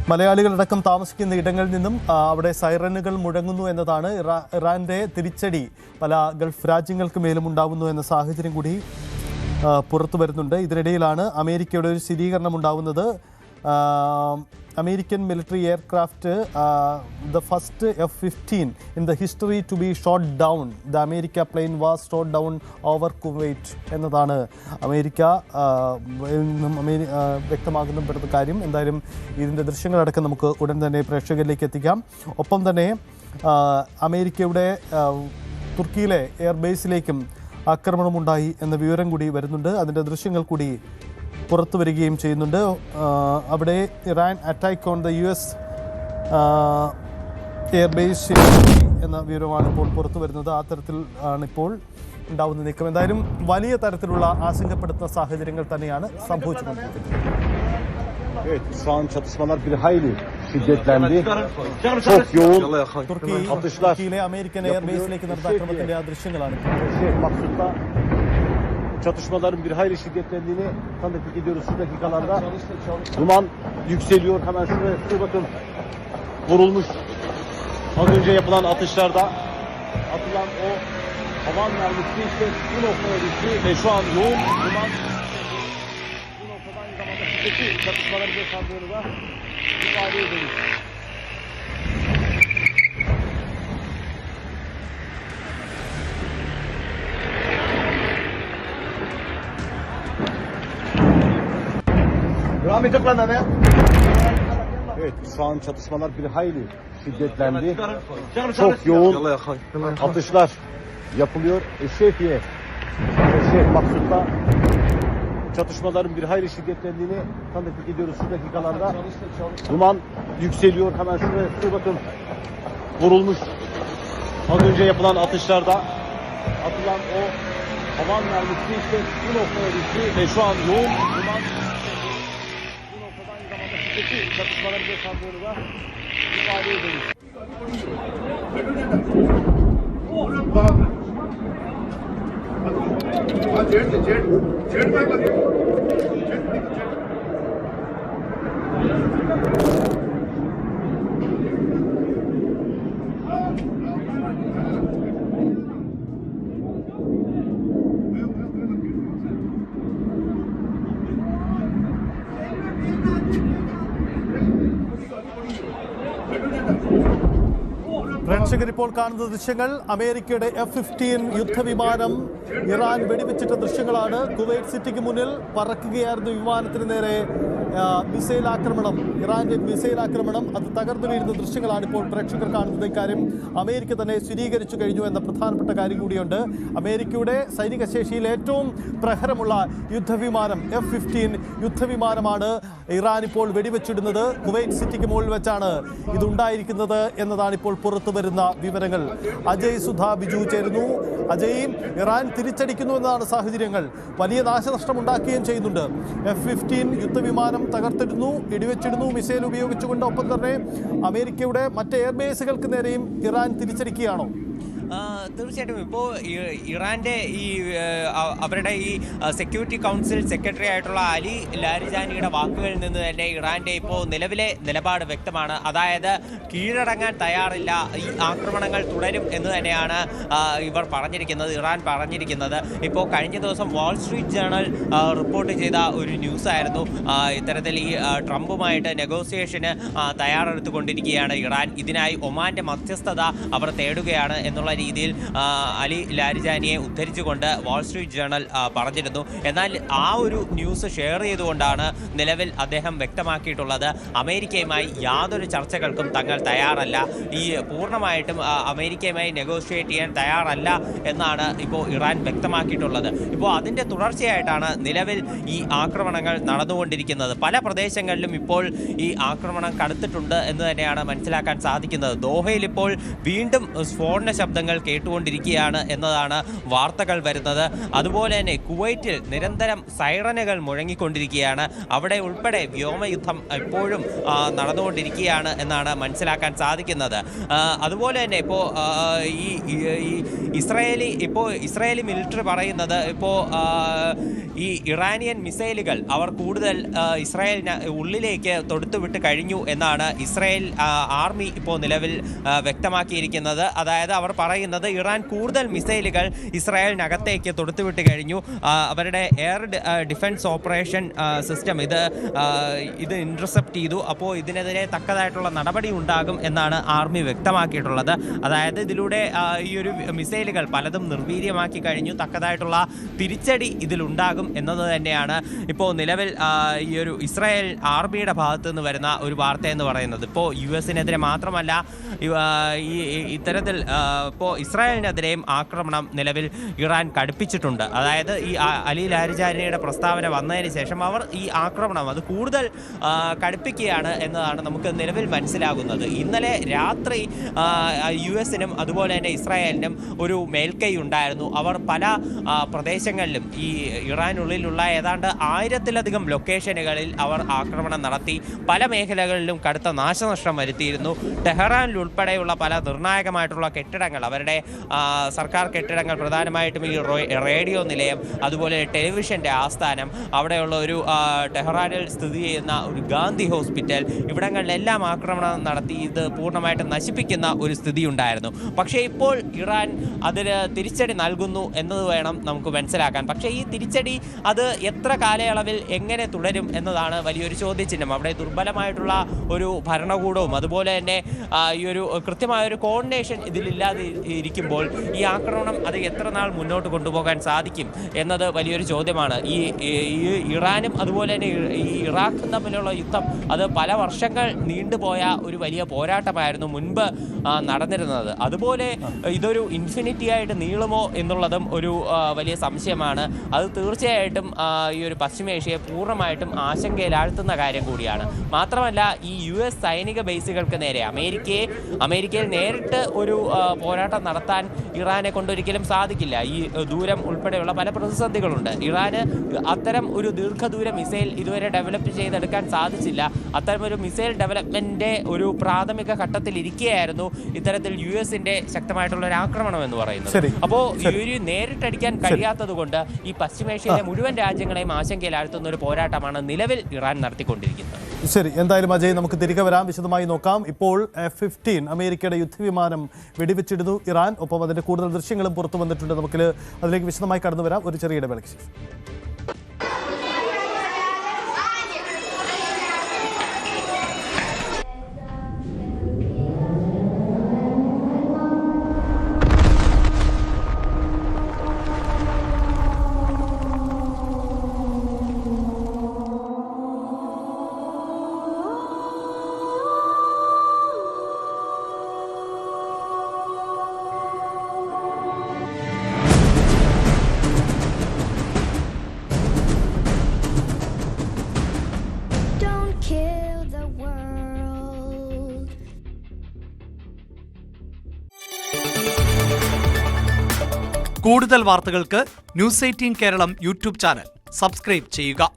മലയാളികളടക്കം താമസിക്കുന്ന ഇടങ്ങളിൽ നിന്നും അവിടെ സൈറനുകൾ മുഴങ്ങുന്നു എന്നതാണ്. ഇറാന്റെ തിരിച്ചടി പല ഗൾഫ് രാജ്യങ്ങൾക്ക് മേലും ഉണ്ടാവുന്നു എന്ന സാഹചര്യം കൂടി പുറത്തു വരുന്നുണ്ട്. ഇതിനിടയിലാണ് അമേരിക്കയുടെ ഒരു സ്ഥിരീകരണം ഉണ്ടാവുന്നത്. American military aircraft, the first F-15 in the history to be shot down. The America plane was shot down over Kuwait എന്നതാണ് അമേരിക്ക വ്യക്തമാകുന്ന കാര്യം. എന്തായാലും ഇതിൻ്റെ ദൃശ്യങ്ങളടക്കം നമുക്ക് ഉടൻ തന്നെ പ്രേക്ഷകരിലേക്ക് എത്തിക്കാം. ഒപ്പം തന്നെ അമേരിക്കയുടെ തുർക്കിയിലെ എയർബേസിലേക്കും ആക്രമണമുണ്ടായി എന്ന വിവരം കൂടി വരുന്നുണ്ട്. അതിൻ്റെ ദൃശ്യങ്ങൾ കൂടി പുറത്തു വരികയും ചെയ്യുന്നുണ്ട്. അവിടെ Iran attack on the US airbase എന്ന വിവരമാണ് ഇപ്പോൾ പുറത്തു വരുന്നത്. ആ തരത്തിൽ ആണിപ്പോൾ ഉണ്ടാവുന്ന നീക്കം. എന്തായാലും വലിയ തരത്തിലുള്ള ആശങ്കപ്പെടുത്തുന്ന സാഹചര്യങ്ങൾ തന്നെയാണ് സംഭവിച്ചുകൊണ്ടിരിക്കുന്നത്. Evet, şu an çatışmalar bir hayli şiddetlendi. Çok yoğun atışlar. Türkiye Amerikan Airbase'deki നടത്താക്രമത്തിന്റെ ആ ദൃശ്യങ്ങളാണ്. Maksut'ta çatışmaların bir hayli şiddetlendiğini tanıklık ediyoruz şu dakikalarda. Duman yükseliyor. Hemen şuraya bakın. Vurulmuş. Az önce yapılan atışlarda atılan o havan mermisi işte bu noktaya düştü ve şu an yoğun duman bu noktada aynı zamanda şiddetli çatışmaları yaşandığını da ifade ediyoruz. Evet, şu an çatışmalar bir hayli şiddetlendi. Çok yoğun atışlar yapılıyor. Şefiye Maksut'ta çatışmaların bir hayli şiddetlendiğini tanıklık ediyoruz şu dakikalarda. Duman yükseliyor. Hemen şuraya bakın. Vurulmuş. Az önce yapılan atışlarda atılan o havan mermisi işte bu noktaya düştü ve şu an yoğun duman çatışmaları yaşandığını da ifade ediyoruz. പ്രേക്ഷകർ ഇപ്പോൾ കാണുന്ന ദൃശ്യങ്ങൾ അമേരിക്കയുടെ F-15 യുദ്ധവിമാനം Iran വെടിവെച്ചിട്ട ദൃശ്യങ്ങളാണ്. Kuwait സിറ്റിക്ക് മുന്നിൽ പറക്കുകയായിരുന്നു വിമാനത്തിന് നേരെ മിസൈൽ ആക്രമണം, ഇറാന്റെ മിസൈൽ ആക്രമണം. അത് തകർന്നു വീഴുന്ന ദൃശ്യങ്ങളാണ് ഇപ്പോൾ പ്രേക്ഷകർ കാണുന്നത്. ഇക്കാര്യം അമേരിക്ക തന്നെ സ്ഥിരീകരിച്ചു കഴിഞ്ഞു എന്ന പ്രധാനപ്പെട്ട കാര്യം കൂടിയുണ്ട്. അമേരിക്കയുടെ സൈനിക ശേഷിയിൽ ഏറ്റവും പ്രഹരമുള്ള യുദ്ധവിമാനം F-15 യുദ്ധവിമാനമാണ് ഇറാൻ ഇപ്പോൾ വെടിവെച്ചിടുന്നത്. കുവൈറ്റ് സിറ്റിക്ക് മുകളിൽ വെച്ചാണ് ഇതുണ്ടായിരിക്കുന്നത് എന്നതാണ് ഇപ്പോൾ പുറത്തു വരുന്ന വിവരങ്ങൾ. അജയ് സുധ ബിജു ചേരുന്നു. അജയ്, ഇറാൻ തിരിച്ചടിക്കുന്നു എന്നതാണ് സാഹചര്യങ്ങൾ. വലിയ നാശനഷ്ടം ഉണ്ടാക്കുകയും ചെയ്യുന്നുണ്ട്. F-15 യുദ്ധവിമാനം തകർത്തിടുന്നു, ഇടിവെച്ചിടുന്നു മിസൈൽ ഉപയോഗിച്ചുകൊണ്ട്. ഒപ്പം തന്നെ അമേരിക്കയുടെ മറ്റ് എയർബേസുകൾക്ക് നേരെയും ഇറാൻ തിരിച്ചടിക്കുകയാണോ? തീർച്ചയായിട്ടും ഇപ്പോൾ ഇറാൻ്റെ അവരുടെ ഈ സെക്യൂരിറ്റി കൗൺസിൽ സെക്രട്ടറി ആയിട്ടുള്ള അലി ലാരിജാനിയുടെ വാക്കുകളിൽ നിന്ന് തന്നെ ഇറാൻ്റെ ഇപ്പോൾ നിലവിലെ നിലപാട് വ്യക്തമാണ്. അതായത് കീഴടങ്ങാൻ തയ്യാറില്ല, ഈ ആക്രമണങ്ങൾ തുടരും എന്ന് തന്നെയാണ് ഇറാൻ പറഞ്ഞിരിക്കുന്നത്. ഇപ്പോൾ കഴിഞ്ഞ ദിവസം വാൾ സ്ട്രീറ്റ് ജേണൽ റിപ്പോർട്ട് ചെയ്ത ഒരു ന്യൂസായിരുന്നു. ഇത്തരത്തിൽ ഈ ട്രംപുമായിട്ട് നെഗോസിയേഷന് തയ്യാറെടുത്തുകൊണ്ടിരിക്കുകയാണ് ഇറാൻ. ഇതിനായി ഒമാൻ്റെ മധ്യസ്ഥത അവർ തേടുകയാണ് എന്നുള്ള രീതിയിൽ അലി ലാരിജാനിയെ ഉദ്ധരിച്ചുകൊണ്ട് വാൾ സ്ട്രീറ്റ് ജേണൽ പറഞ്ഞിരുന്നു. എന്നാൽ ആ ഒരു ന്യൂസ് ഷെയർ ചെയ്തുകൊണ്ടാണ് നിലവിൽ അദ്ദേഹം വ്യക്തമാക്കിയിട്ടുള്ളത് അമേരിക്കയുമായി യാതൊരു ചർച്ചകൾക്കും തങ്ങൾ തയ്യാറല്ല, ഈ പൂർണ്ണമായിട്ടും അമേരിക്കയുമായി നെഗോഷിയേറ്റ് ചെയ്യാൻ തയ്യാറല്ല എന്നാണ് ഇപ്പോൾ ഇറാൻ വ്യക്തമാക്കിയിട്ടുള്ളത്. ഇപ്പോൾ അതിൻ്റെ തുടർച്ചയായിട്ടാണ് നിലവിൽ ഈ ആക്രമണങ്ങൾ നടന്നുകൊണ്ടിരിക്കുന്നത്. പല പ്രദേശങ്ങളിലും ഇപ്പോൾ ഈ ആക്രമണം കടുത്തിട്ടുണ്ട് എന്ന് തന്നെയാണ് മനസ്സിലാക്കാൻ സാധിക്കുന്നത്. ദോഹയിൽ ഇപ്പോൾ വീണ്ടും സ്ഫോടന ശബ്ദങ്ങൾ ആക്രമണങ്ങൾ കേട്ടുകൊണ്ടിരിക്കുകയാണ് എന്നതാണ് വാർത്തകൾ വരുന്നത്. അതുപോലെ തന്നെ കുവൈറ്റിൽ നിരന്തരം സൈറനുകൾ മുഴങ്ങിക്കൊണ്ടിരിക്കുകയാണ്. അവിടെ ഉൾപ്പെടെ വ്യോമയുദ്ധം ഇപ്പോഴും നടന്നുകൊണ്ടിരിക്കുകയാണ് എന്നാണ് മനസ്സിലാക്കാൻ സാധിക്കുന്നത്. അതുപോലെ തന്നെ ഇപ്പോൾ ഇസ്രായേലി മിലിറ്ററി പറയുന്നത് ഇപ്പോൾ ഈ ഇറാനിയൻ മിസൈലുകൾ അവർ കൂടുതൽ ഇസ്രായേലിന് ഉള്ളിലേക്ക് തൊടുത്തുവിട്ട് കഴിഞ്ഞു എന്നാണ് ഇസ്രായേൽ ആർമി ഇപ്പോൾ നിലവിൽ വ്യക്തമാക്കിയിരിക്കുന്നത്. അതായത് അവർ പറയുന്നത് ഇറാൻ കൂടുതൽ മിസൈലുകൾ ഇസ്രായേലിനകത്തേക്ക് തൊടുത്തുവിട്ട് കഴിഞ്ഞു. അവരുടെ എയർ ഡിഫൻസ് ഓപ്പറേഷൻ സിസ്റ്റം ഇത് ഇന്റർസെപ്റ്റ് ചെയ്തു. അപ്പോൾ ഇതിനെതിരെ തക്കതായിട്ടുള്ള നടപടി ഉണ്ടാകും എന്നാണ് ആർമി വ്യക്തമാക്കിയിട്ടുള്ളത്. അതായത് ഇതിലൂടെ ഈ ഒരു മിസൈലുകൾ പലതും നിർവീര്യമാക്കി കഴിഞ്ഞു. തക്കതായിട്ടുള്ള തിരിച്ചടി ഇതിലുണ്ടാകും എന്നത് തന്നെയാണ് ഇപ്പോൾ നിലവിൽ ഈ ഒരു ഇസ്രായേൽ ആർമിയുടെ ഭാഗത്ത് നിന്ന് വരുന്ന ഒരു വാർത്ത എന്ന് പറയുന്നത്. ഇപ്പോൾ US-നെതിരെ മാത്രമല്ല ഇത്തരത്തിൽ ഇപ്പോൾ ഇസ്രായേലിനെതിരെയും ആക്രമണം നിലവിൽ ഇറാൻ കടുപ്പിച്ചിട്ടുണ്ട്. അതായത് ഈ അലി ലാരിജാനിയുടെ പ്രസ്താവന വന്നതിന് ശേഷം അവർ ഈ ആക്രമണം അത് കൂടുതൽ കടുപ്പിക്കുകയാണ് എന്നതാണ് നമുക്ക് നിലവിൽ മനസ്സിലാകുന്നത്. ഇന്നലെ രാത്രി US-നും അതുപോലെ തന്നെ ഇസ്രായേലിനും ഒരു മേൽക്കൈ ഉണ്ടായിരുന്നു. അവർ പല പ്രദേശങ്ങളിലും ഈ ഇറാനുള്ളിലുള്ള ഏതാണ്ട് 1000-ലധികം ലൊക്കേഷനുകളിൽ അവർ ആക്രമണം നടത്തി. പല മേഖലകളിലും കടുത്ത നാശനഷ്ടം വരുത്തിയിരുന്നു. ടെഹ്റാനിൽ ഉൾപ്പെടെയുള്ള പല നിർണായകമായിട്ടുള്ള കെട്ടിടങ്ങൾ, അവരുടെ സർക്കാർ കെട്ടിടങ്ങൾ, പ്രധാനമായിട്ടും ഈ റേഡിയോ നിലയം, അതുപോലെ ടെലിവിഷൻ്റെ ആസ്ഥാനം, അവിടെയുള്ള ഒരു ടെഹ്റാനിൽ സ്ഥിതി ചെയ്യുന്ന ഒരു ഗാന്ധി ഹോസ്പിറ്റൽ, ഇവിടങ്ങളിലെല്ലാം ആക്രമണം നടത്തി ഇത് പൂർണ്ണമായിട്ട് നശിപ്പിക്കുന്ന ഒരു സ്ഥിതി ഉണ്ടായിരുന്നു. പക്ഷേ ഇപ്പോൾ ഇറാൻ അതിന് തിരിച്ചടി നൽകുന്നു എന്നത് വേണം നമുക്ക് മനസ്സിലാക്കാൻ. പക്ഷേ ഈ തിരിച്ചടി അത് എത്ര കാലയളവിൽ എങ്ങനെ തുടരും എന്നതാണ് വലിയൊരു ചോദ്യചിഹ്നം. അവിടെ ദുർബലമായിട്ടുള്ള ഒരു ഭരണകൂടവും അതുപോലെ തന്നെ ഈ ഒരു കൃത്യമായൊരു കോർഡിനേഷൻ ഇതിലില്ലാതെ ഇരിക്കുമ്പോൾ ഈ ആക്രമണം അത് എത്ര നാൾ മുന്നോട്ട് കൊണ്ടുപോകാൻ സാധിക്കും എന്നത് വലിയൊരു ചോദ്യമാണ്. ഈ ഇറാനും അതുപോലെ തന്നെ ഈ ഇറാഖും തമ്മിലുള്ള യുദ്ധം അത് പല വർഷങ്ങൾ നീണ്ടുപോയ ഒരു വലിയ പോരാട്ടമായിരുന്നു മുൻപ് നടന്നിരുന്നത്. അതുപോലെ ഇതൊരു ഇൻഫിനിറ്റി ആയിട്ട് നീളുമോ എന്നുള്ളതും ഒരു വലിയ സംശയമാണ്. അത് തീർച്ചയായിട്ടും ഈ ഒരു പശ്ചിമേഷ്യയെ പൂർണ്ണമായിട്ടും ആശങ്കയിലാഴ്ത്തുന്ന കാര്യം കൂടിയാണ്. മാത്രമല്ല ഈ US സൈനിക ബേസുകൾക്ക് നേരെ അമേരിക്കയിൽ നേരിട്ട് ഒരു പോരാട്ടം നടത്താൻ ഇറാനെ കൊണ്ടൊരിക്കലും സാധിക്കില്ല. ഈ ദൂരം ഉൾപ്പെടെയുള്ള പല പ്രതിസന്ധികളുണ്ട്. ഇറാന് അത്തരം ഒരു ദീർഘദൂര മിസൈൽ ഇതുവരെ ഡെവലപ്പ് ചെയ്തെടുക്കാൻ സാധിച്ചില്ല. അത്തരമൊരു മിസൈൽ ഡെവലപ്മെന്റിന്റെ ഒരു പ്രാഥമിക ഘട്ടത്തിൽ ഇരിക്കുകയായിരുന്നു ഇത്തരത്തിൽ US-ന്റെ ശക്തമായിട്ടുള്ള ഒരു ആക്രമണം എന്ന് പറയുന്നത്. അപ്പോൾ ഈ നേരിട്ടടിക്കാൻ കഴിയാത്തത് കൊണ്ട് ഈ പശ്ചിമേഷ്യയിലെ മുഴുവൻ രാജ്യങ്ങളെയും ആശങ്കയിലാഴ്ത്തുന്ന ഒരു പോരാട്ടമാണ് നിലവിൽ ഇറാൻ നടത്തിക്കൊണ്ടിരിക്കുന്നത്. ശരി, എന്തായാലും അജയ്, നമുക്ക് തിരികെ വരാം, വിശദമായി നോക്കാം. ഇപ്പോൾ F-15 അമേരിക്കയുടെ യുദ്ധവിമാനം വെടിവെച്ചിടുന്നു ഇറാൻ. ഒപ്പം അതിന്റെ കൂടുതൽ ദൃശ്യങ്ങളും പുറത്തു വന്നിട്ടുണ്ട്. നമുക്ക് അതിലേക്ക് വിശദമായി കടന്നു വരാം ഒരു ചെറിയ ഇടവേളയ്ക്ക് ശേഷം. കൂടുതൽ വാർത്തകൾക്ക് News 18 Keralam YouTube channel subscribe ചെയ്യുക.